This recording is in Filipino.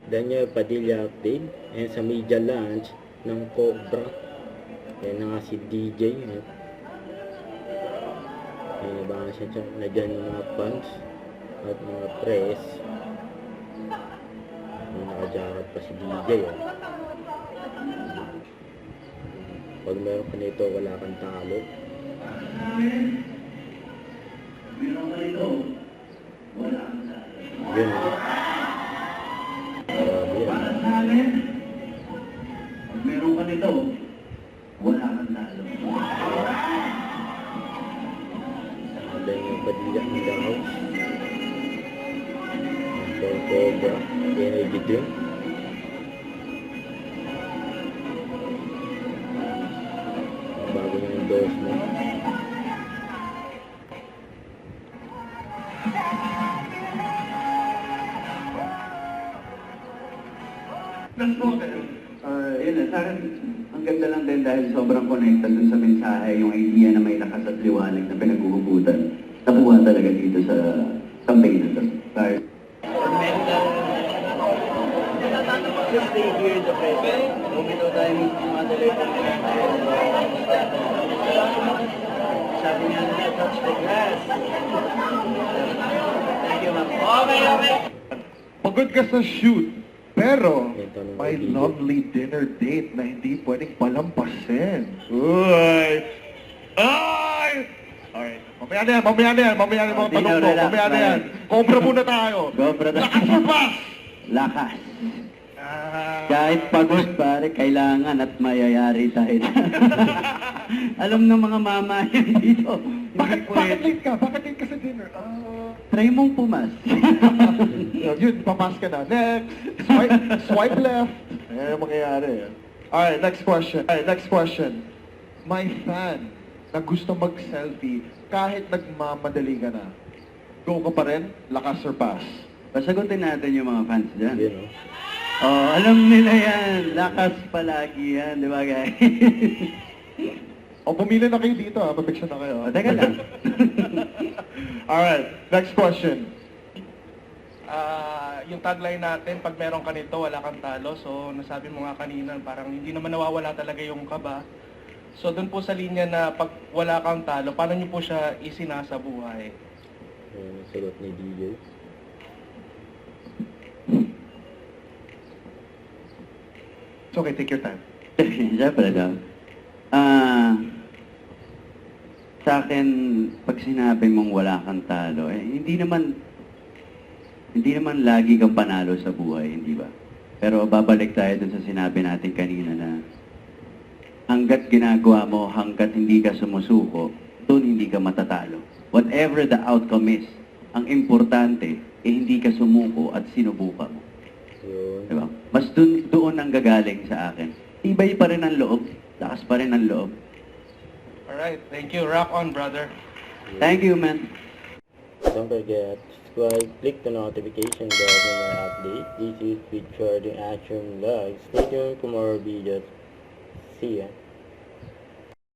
Daniel Padilla update. And sa media launch ng Cobra. Yan na nga si DJ. Yan ba siya na dyan yung mga fans at mga press. Nakajakat pa si DJ. Pag meron ka nito, wala kang talo. Yun. Meron ka nito, wala kang talo. Then yung Padilla in the house. So, Cobra, energy drink. Bago yung endorsement. Yun na, sa akin, ang ganda lang din dahil sobrang connected dun sa mensahe, yung idea na may lakas at liwanag na pinaghuhugutan. Nakuha talaga dito sa campaign na to. Dahil just stay here in the present. Bumitaw tayo ng madalay ng sabi nga nila, touch the grass. Thank you, ma'am. Okay. Pagod ka sa shoot, pero Ito nung may video. lovely dinner date na hindi pwedeng palampasin. Uy! Ay! Alright, mamaya na yan mga tanong ko. relax, Mamaya na yan. Cobra muna tayo. Cobra tayo. Lakas mo pa! Lakas. Ah, Kahit pagod pare, kailangan at mayayari tayo. Alam ng mga mama yan dito. bakit late ka? Bakit late ka sa dinner? Try mong pumas. Yun, papas ka na. Next! Swipe left. Ayan yung mangyayari. Alright, next question. My fan na gusto mag-selfie kahit nagmamadali ka na. Go ka pa rin? Lakas or pass? Pasagutin natin yung mga fans dyan. Yun, no? Oh, alam nila yan. Lakas palagi yan, di ba guys? O, pumili na kayo dito ha. Papiksyon na kayo. O, teka lang. Alright, next question. Yung tagline natin, pag meron ka nito, wala kang talo. So, nasabi mo nga kanina, parang hindi naman nawawala talaga yung kaba. So, doon po sa linya na pag wala kang talo, paano nyo po siya isinasa buhay? Yung sagot ni DJ. It's okay, take your time. Siyempre daw. Sa akin, pag sinabi mong wala kang talo, hindi naman lagi kang panalo sa buhay, hindi ba? Pero babalik tayo dun sa sinabi natin kanina na hanggat ginagawa mo, hanggat hindi ka sumusuko, dun hindi ka matatalo. Whatever the outcome is, ang importante, hindi ka sumuko at sinubukan mo. Yun. Diba? Mas doon ang gagaling sa akin. Tibay pa rin ang loob, lakas pa rin ang loob. Alright, thank you. Rock on, brother. Thank you, man. Don't forget, subscribe, click the notification bell for my update. This is Featured in Action Vlog. Stay tuned for more videos. See ya.